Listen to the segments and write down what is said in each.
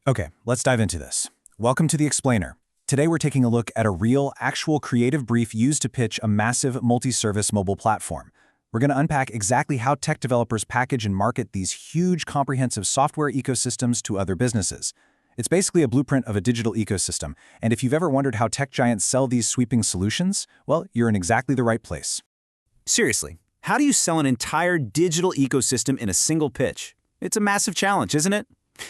Okay, let's dive into this. Welcome to The Explainer. Today we're taking a look at a real, actual creative brief used to pitch a massive multi-service mobile platform. We're going to unpack exactly how tech developers package and market these huge, comprehensive software ecosystems to other businesses. It's basically a blueprint of a digital ecosystem, and if you've ever wondered how tech giants sell these sweeping solutions, well, you're in exactly the right place. Seriously, how do you sell an entire digital ecosystem in a single pitch? It's a massive challenge, isn't it?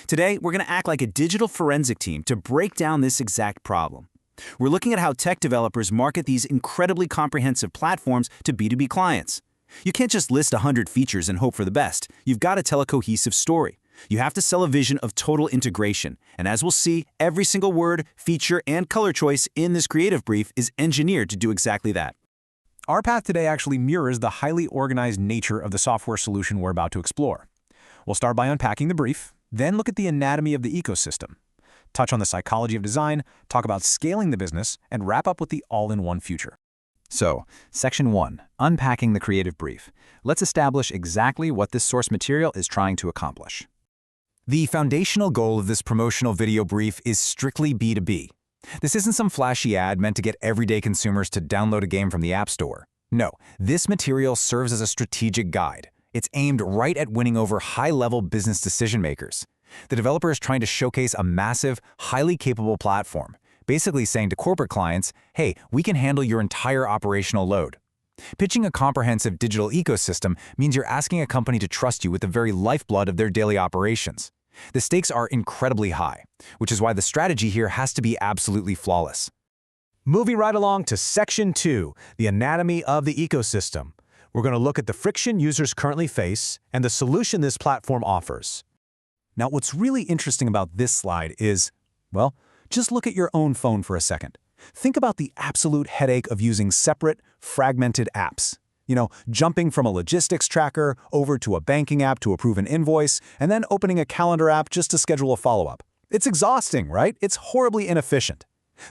Today, we're going to act like a digital forensic team to break down this exact problem. We're looking at how tech developers market these incredibly comprehensive platforms to B2B clients. You can't just list 100 features and hope for the best. You've got to tell a cohesive story. You have to sell a vision of total integration. And as we'll see, every single word, feature, and color choice in this creative brief is engineered to do exactly that. Our path today actually mirrors the highly organized nature of the software solution we're about to explore. We'll start by unpacking the brief, then look at the anatomy of the ecosystem, touch on the psychology of design, talk about scaling the business, and wrap up with the all-in-one future. So, Section 1, Unpacking the Creative Brief. Let's establish exactly what this source material is trying to accomplish. The foundational goal of this promotional video brief is strictly B2B. This isn't some flashy ad meant to get everyday consumers to download a game from the App Store. No, this material serves as a strategic guide. It's aimed right at winning over high-level business decision-makers. The developer is trying to showcase a massive, highly capable platform, basically saying to corporate clients, hey, we can handle your entire operational load. Pitching a comprehensive digital ecosystem means you're asking a company to trust you with the very lifeblood of their daily operations. The stakes are incredibly high, which is why the strategy here has to be absolutely flawless. Moving right along to Section 2, the anatomy of the ecosystem. We're going to look at the friction users currently face and the solution this platform offers. Now, what's really interesting about this slide is, well, just look at your own phone for a second. Think about the absolute headache of using separate, fragmented apps. Jumping from a logistics tracker over to a banking app to approve an invoice, and then opening a calendar app just to schedule a follow-up. It's exhausting, right? It's horribly inefficient.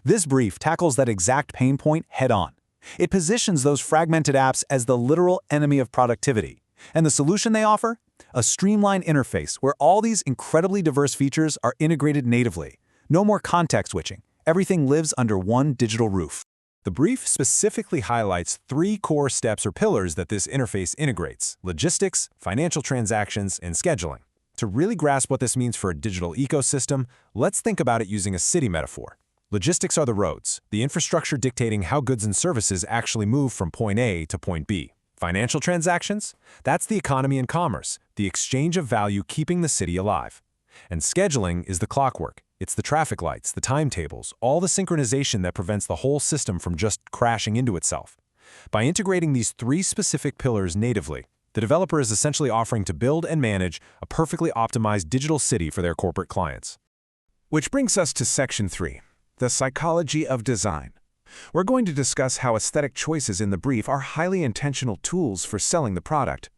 This brief tackles that exact pain point head-on. It positions those fragmented apps as the literal enemy of productivity. And the solution they offer? A streamlined interface where all these incredibly diverse features are integrated natively. No more context switching. Everything lives under one digital roof. The brief specifically highlights 3 core steps or pillars that this interface integrates: logistics, financial transactions, and scheduling. To really grasp what this means for a digital ecosystem, let's think about it using a city metaphor. Logistics are the roads, the infrastructure dictating how goods and services actually move from point A to point B. Financial transactions? That's the economy and commerce, the exchange of value keeping the city alive. And scheduling is the clockwork. It's the traffic lights, the timetables, all the synchronization that prevents the whole system from just crashing into itself. By integrating these 3 specific pillars natively, the developer is essentially offering to build and manage a perfectly optimized digital city for their corporate clients. Which brings us to Section 3. The psychology of design. We're going to discuss how aesthetic choices in the brief are highly intentional tools for selling the product.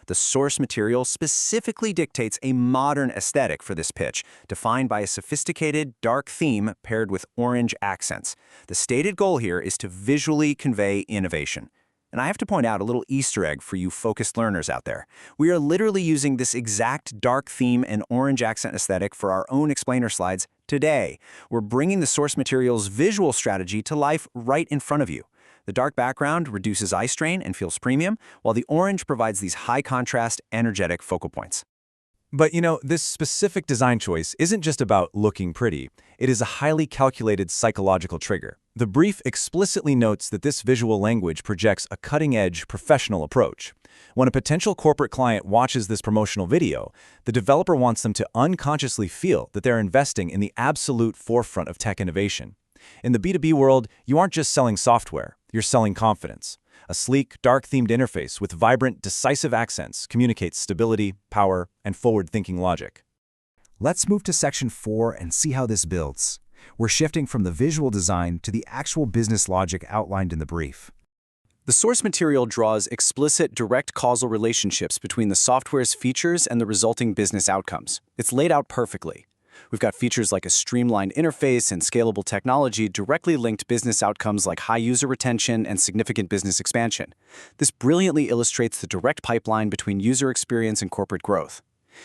The source material specifically dictates a modern aesthetic for this pitch, defined by a sophisticated, dark theme paired with orange accents. The stated goal here is to visually convey innovation. And I have to point out a little Easter egg for you focused learners out there. We are literally using this exact dark theme and orange accent aesthetic for our own explainer slides today. We're bringing the source material's visual strategy to life right in front of you. The dark background reduces eye strain and feels premium, while the orange provides these high-contrast, energetic focal points. But this specific design choice isn't just about looking pretty. It is a highly calculated psychological trigger. The brief explicitly notes that this visual language projects a cutting-edge, professional approach. When a potential corporate client watches this promotional video, the developer wants them to unconsciously feel that they're investing in the absolute forefront of tech innovation. In the B2B world, you aren't just selling software, you're selling confidence. A sleek, dark-themed interface with vibrant, decisive accents communicates stability, power, and forward-thinking logic. Let's move to Section 4 and see how this builds. We're shifting from the visual design to the actual business logic outlined in the brief. The source material draws explicit, direct causal relationships between the software's features and the resulting business outcomes. It's laid out perfectly. We've got features like a streamlined interface and scalable technology directly linked business outcomes like high user retention and significant business expansion. This brilliantly illustrates the direct pipeline between user experience and corporate growth.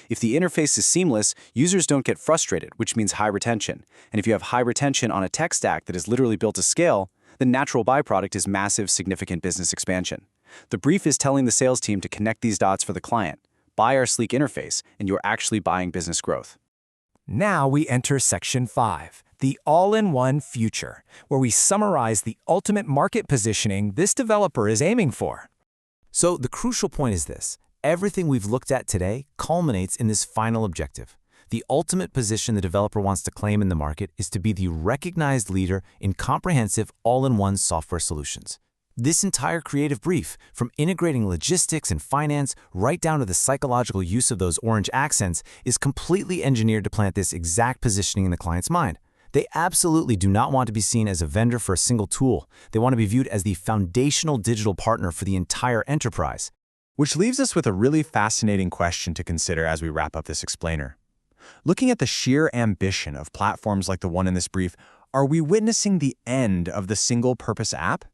If the interface is seamless, users don't get frustrated, which means high retention. And if you have high retention on a tech stack that is literally built to scale, the natural byproduct is massive, significant business expansion. The brief is telling the sales team to connect these dots for the client. Buy our sleek interface, and you're actually buying business growth. Now we enter Section 5, the all-in-one future, where we summarize the ultimate market positioning this developer is aiming for. So the crucial point is this. Everything we've looked at today culminates in this final objective. The ultimate position the developer wants to claim in the market is to be the recognized leader in comprehensive all-in-one software solutions. This entire creative brief, from integrating logistics and finance right down to the psychological use of those orange accents, is completely engineered to plant this exact positioning in the client's mind. They absolutely do not want to be seen as a vendor for a single tool. They want to be viewed as the foundational digital partner for the entire enterprise. Which leaves us with a really fascinating question to consider as we wrap up this explainer. Looking at the sheer ambition of platforms like the one in this brief, are we witnessing the end of the single-purpose app?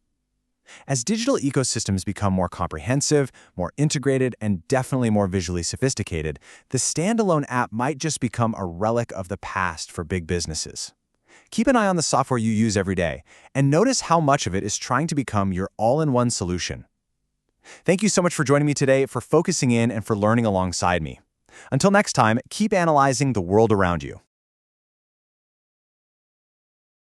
As digital ecosystems become more comprehensive, more integrated, and definitely more visually sophisticated, the standalone app might just become a relic of the past for big businesses. Keep an eye on the software you use every day, and notice how much of it is trying to become your all-in-one solution. Thank you so much for joining me today, for focusing in, and for learning alongside me. Until next time, keep analyzing the world around you.